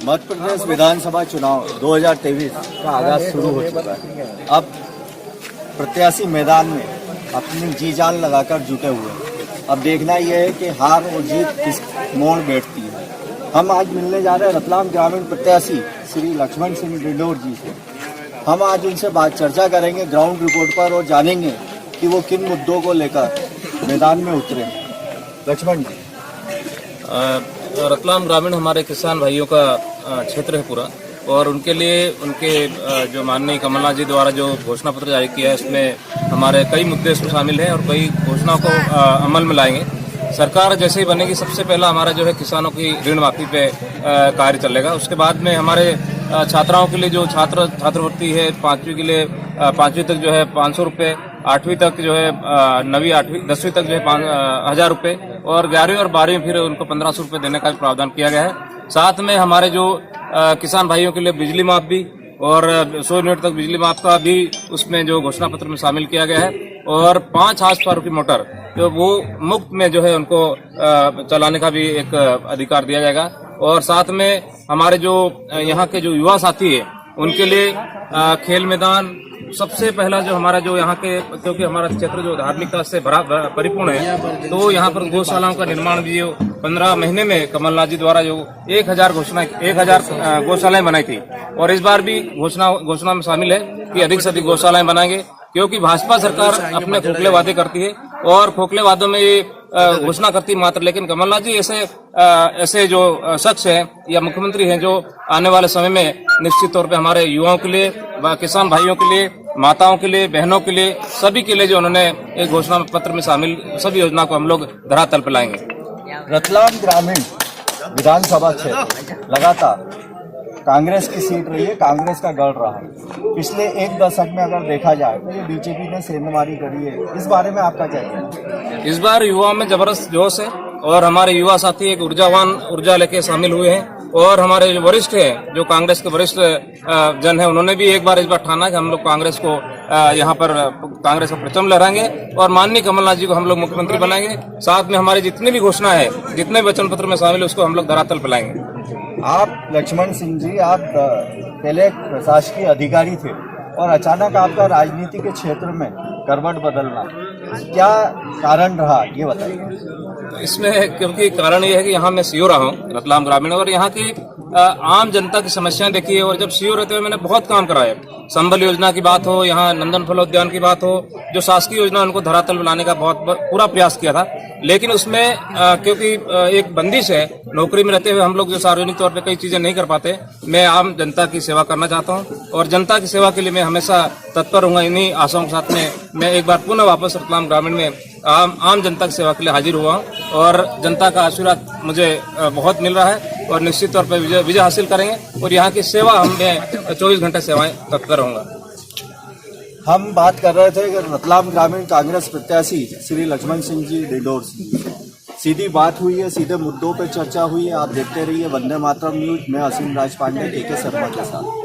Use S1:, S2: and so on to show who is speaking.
S1: मध्य प्रदेश विधानसभा चुनाव 2023 का आगाज शुरू हो चुका है। अब प्रत्याशी मैदान में अपनी जी जान लगाकर जुटे हुए हैं। अब देखना यह है कि हार और जीत किस मोड़ बैठती है। हम आज मिलने जा रहे हैं रतलाम ग्रामीण प्रत्याशी श्री लक्ष्मण सिंह डिंडोर जी से। हम आज उनसे बात चर्चा करेंगे ग्राउंड रिपोर्ट पर और जानेंगे कि वो किन मुद्दों को लेकर मैदान में उतरे। लक्ष्मण जी,
S2: रतलाम ग्रामीण हमारे किसान भाइयों का क्षेत्र है पूरा, और उनके लिए उनके जो माननीय कमलनाथ जी द्वारा जो घोषणा पत्र जारी किया है उसमें हमारे कई मुद्दे इसमें शामिल हैं और कई घोषणाओं को अमल में लाएंगे। सरकार जैसे ही बनेगी सबसे पहला हमारा जो है किसानों की ऋण माफी पे कार्य चलेगा। उसके बाद में हमारे छात्राओं के लिए जो छात्रवृत्ति है 5वीं के लिए 5वीं तक जो है 500 रुपये, 8वीं तक जो है 9वीं 8वीं 10वीं तक जो है 1000 रुपये, और 11वीं और 12वीं फिर उनको 1500 रुपये देने का प्रावधान किया गया है। साथ में हमारे जो किसान भाइयों के लिए बिजली माफ भी और 100 यूनिट तक बिजली माफ का भी उसमें जो घोषणा पत्र में शामिल किया गया है, और 5 हार्स पावर की मोटर जो वो मुफ्त में जो है उनको चलाने का भी एक अधिकार दिया जाएगा। और साथ में हमारे जो यहाँ के जो युवा साथी है उनके लिए खेल मैदान सबसे पहला जो हमारा जो यहाँ के, क्योंकि हमारा क्षेत्र जो धार्मिकता से परिपूर्ण है, तो यहाँ पर गौशालाओं का निर्माण भी 15 महीने में कमलनाथ जी द्वारा जो 1000 गौशालाएं बनाई थी, और इस बार भी घोषणा में शामिल है कि अधिक से अधिक गौशालाएं बनाएंगे, क्योंकि भाजपा सरकार अपने खोखले वादे करती है और खोखले वादों में ये घोषणा करती मात्र, लेकिन कमलनाथ जी ऐसे जो शख्स हैं या मुख्यमंत्री हैं जो आने वाले समय में निश्चित तौर पे हमारे युवाओं के लिए, किसान भाइयों के लिए, माताओं के लिए, बहनों के लिए, सभी के लिए जो उन्होंने एक घोषणा पत्र में शामिल सभी योजना को हम लोग धरातल पर लाएंगे।
S1: रतलाम ग्रामीण विधानसभा क्षेत्र लगातार कांग्रेस की सीट रही है, कांग्रेस का गढ़ रहा है। पिछले 1 दशक में अगर देखा जाए तो ये बीजेपी ने सेंधमारी करी है। इस बारे में आपका क्या कहना है?
S2: इस बार युवाओं में जबरदस्त जोश है और हमारे युवा साथी एक ऊर्जा लेके शामिल हुए हैं, और हमारे जो वरिष्ठ हैं, जो कांग्रेस के वरिष्ठ जन हैं, उन्होंने भी एक बार इस बार ठाना कि हम लोग कांग्रेस को यहाँ पर कांग्रेस का परचम लहराएंगे और माननीय कमलनाथ जी को हम लोग मुख्यमंत्री बनाएंगे। साथ में हमारी जितनी भी घोषणा है, जितने वचन पत्र में शामिल है, उसको हम लोग धरातल पर लाएंगे।
S1: आप लक्ष्मण सिंह जी, आप पहले प्रशासकीय अधिकारी थे और अचानक आपका राजनीति के क्षेत्र में करवट बदलना, क्या कारण रहा ये बताइए।
S2: इसमें क्योंकि कारण ये है कि यहाँ मैं सीओ रहा हूँ रतलाम ग्रामीण, और यहाँ की आम जनता की समस्याएं देखी है, और जब सीओ रहते हुए मैंने बहुत काम कराया। संबल योजना की बात हो, यहाँ नंदन फलोद्यान की बात हो, जो शासकीय योजना उनको धरातल लाने का बहुत पूरा प्रयास किया था, लेकिन उसमें क्योंकि एक बंदिश है, नौकरी में रहते हुए हम लोग जो सार्वजनिक तौर पे कई चीजें नहीं कर पाते। मैं आम जनता की सेवा करना चाहता हूँ और जनता की सेवा के लिए मैं हमेशा तत्पर रहूंगा। इन्हीं आशाओं के साथ में मैं एक बार पुनः वापस रतलाम ग्रामीण में आम जनता की सेवा के लिए हाजिर हुआ हूँ, और जनता का आशीर्वाद मुझे बहुत मिल रहा है, और निश्चित तौर पर विजय हासिल करेंगे, और यहाँ की सेवा मैं 24 घंटे सेवाएं तत्पर रहूंगा।
S1: हम बात कर रहे थे कि रतलाम ग्रामीण कांग्रेस प्रत्याशी श्री लक्ष्मण सिंह जी डिंडोर से सीधी बात हुई है, सीधे मुद्दों पर चर्चा हुई है। आप देखते रहिए वंदे मातरम न्यूज। मैं असीम राज पांडे, के शर्मा के साथ।